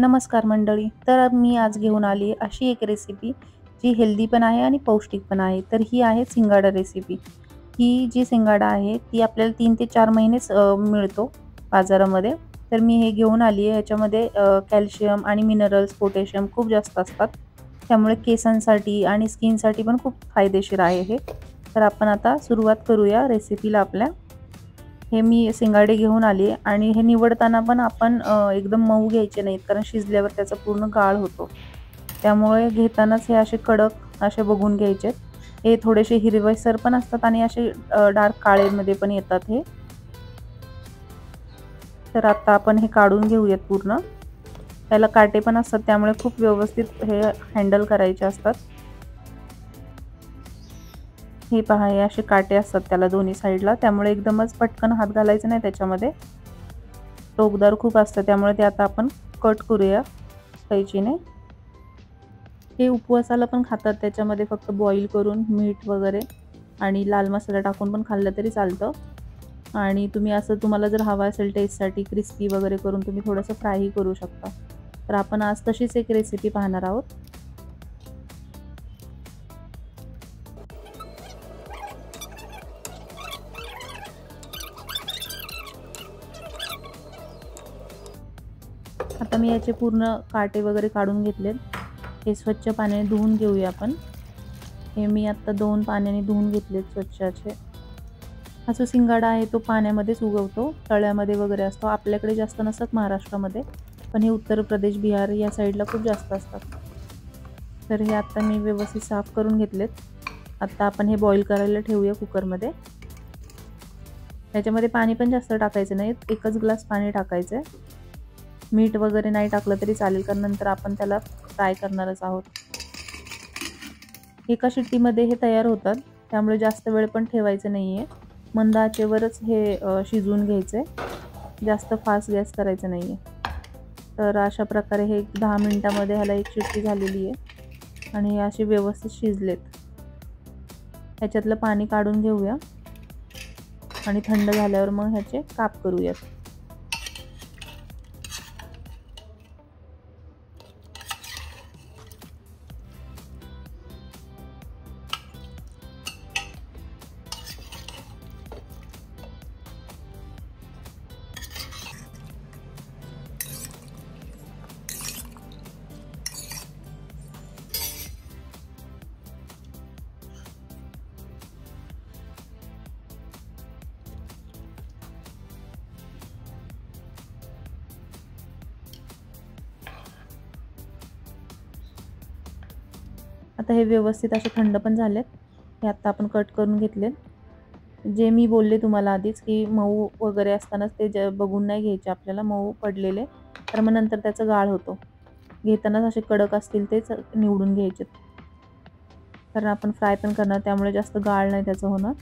नमस्कार मंडळी. तर मी आज घेऊन आली अशी एक रेसिपी जी हेल्दी पण आहे आणि पौष्टिक पण आहे. तर ही आहे सिंगाडा रेसिपी. ही जी सिंगाडा आहे ती आपल्याला 3 ते 4 महिनेच मिळतो बाजारामध्ये. तर मी हे घेऊन आली आहे. याच्यामध्ये कॅल्शियम आणि मिनरल्स, पोटॅशियम खूप जास्त असतात. त्यामुळे केसांसाठी आणि स्किनसाठी पण खूप फायदेशीर आहे हे. तर आपण आता सुरुवात करूया रेसिपीला आपल्या. हे मी सिंगाडे घेऊन आली आणि हे निवडताना पण आपण एकदम मऊ घ्यायचे नाहीत, कारण शिजल्यावर त्याचा पूर्ण गाळ होतो. त्यामुळे घेतानाच हे असे कडक असे बघून घ्यायचे. हे थोडेसे हिरवेसर पण असतात आणि असे डार्क काळेमध्ये पण येतात हे. तर आता आपण हे काढून घेऊयात पूर्ण. त्याला काटे पण असतात, त्यामुळे खूप व्यवस्थित हे हँडल करायचे असतात. हे पहा, हे असे काटे असतात त्याला दोन्ही साईडला, त्यामुळे एकदमच पटकन हात घालायचा नाही त्याच्यामध्ये. टोकदार खूप असतं, त्यामुळे ते आता आपण कट करूया कैचीने. हे उपवासाला पण खातात, त्याच्यामध्ये फक्त बॉईल करून मीठ वगैरे आणि लाल मसाला टाकून पण खाल्लं तरी चालतं. आणि तुम्ही असं तुम्हाला जर हवा असेल टेस्टसाठी क्रिस्पी वगैरे करून तुम्ही थोडंसं फ्रायही करू शकता. तर आपण आज तशीच एक रेसिपी पाहणार आहोत. आता मी याचे पूर्ण काटे वगैरे काढून घेतलेत. हे स्वच्छ पाण्याने धुवून घेऊया आपण. हे मी आत्ता 2 पाण्याने धुवून घेतलेत स्वच्छ असे. हा जो सिंगाडा आहे तो पाण्यामध्येच उगवतो, तळ्यामध्ये वगैरे असतो. आपल्याकडे जास्त नसतात महाराष्ट्रामध्ये, पण हे उत्तर प्रदेश, बिहार या साईडला खूप जास्त असतात. तर हे आत्ता मी व्यवस्थित साफ करून घेतलेत. आत्ता आपण हे बॉईल करायला ठेवूया कुकरमध्ये. त्याच्यामध्ये पाणी पण जास्त टाकायचं नाही, 1च ग्लास पाणी टाकायचं आहे. मीठ वगैरे नाही टाकलं तरी चालेल, कारण नंतर आपण त्याला फ्राय करणारच आहोत. एका शिट्टीमध्ये हे तयार होतात, त्यामुळे जास्त वेळ पण ठेवायचं नाही आहे. मंद आचेवरच हे शिजवून घ्यायचं आहे, जास्त फास्ट गॅस करायचा नाही आहे. तर अशा प्रकारे हे 10 मिनिटामध्ये ह्याला एक शिट्टी झालेली आहे आणि हे असे व्यवस्थित शिजलेत. ह्याच्यातलं पाणी काढून घेऊया आणि थंड झाल्यावर मग ह्याचे काप करूयात. आता हे व्यवस्थित असे थंड पण झालेत. हे आता आपण कट करून घेतलेत. जे मी बोलले तुम्हाला आधीच की मऊ वगैरे असतानाच ते बघून नाही घ्यायचे आपल्याला, मऊ पडलेले तर मग नंतर त्याचा गाळ होतो. घेतानाच असे कडक असतील तेच निवडून घ्यायचे, कारण आपण फ्राय पण करणार, त्यामुळे जास्त गाळ नाही त्याचं होणार.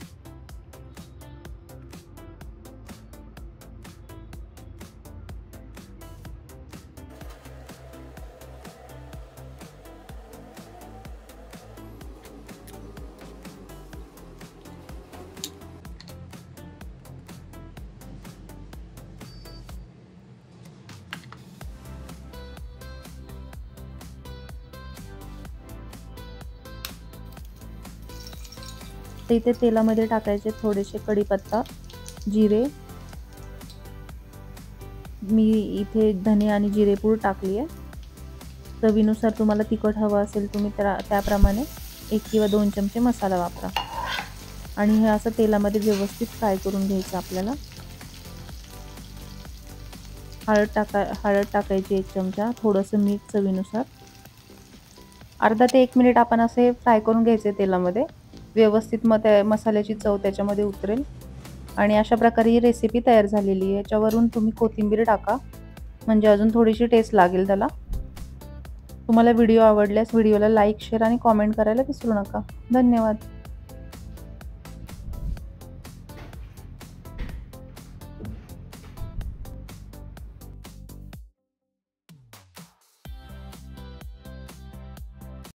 तर इथे तेलामध्ये टाकायचे थोडेसे कढीपत्ता, जिरे. मी इथे धने आणि जिरेपूड टाकली आहे. चवीनुसार तुम्हाला तिखट हवं असेल तुम्ही त्याप्रमाणे 1 किंवा 2 चमचे मसाला वापरा. आणि हे असं तेलामध्ये व्यवस्थित फ्राय करून घ्यायचं आपल्याला. हळद टाकायची 1 चमचा, थोडंसं मीठ चवीनुसार. अर्धा ते 1 मिनिट आपण असे फ्राय करून घ्यायचे तेलामध्ये. व्यवस्थित मग त्या मसाल्याची चव त्याच्यामध्ये उतरेल. आणि अशा प्रकारे ही रेसिपी तयार झालेली आहे. याच्यावरून तुम्ही कोथिंबीर टाका, म्हणजे अजून थोडीशी टेस्ट लागेल त्याला. तुम्हाला व्हिडिओ आवडल्यास व्हिडिओला लाईक, शेअर आणि कॉमेंट करायला विसरू नका. धन्यवाद.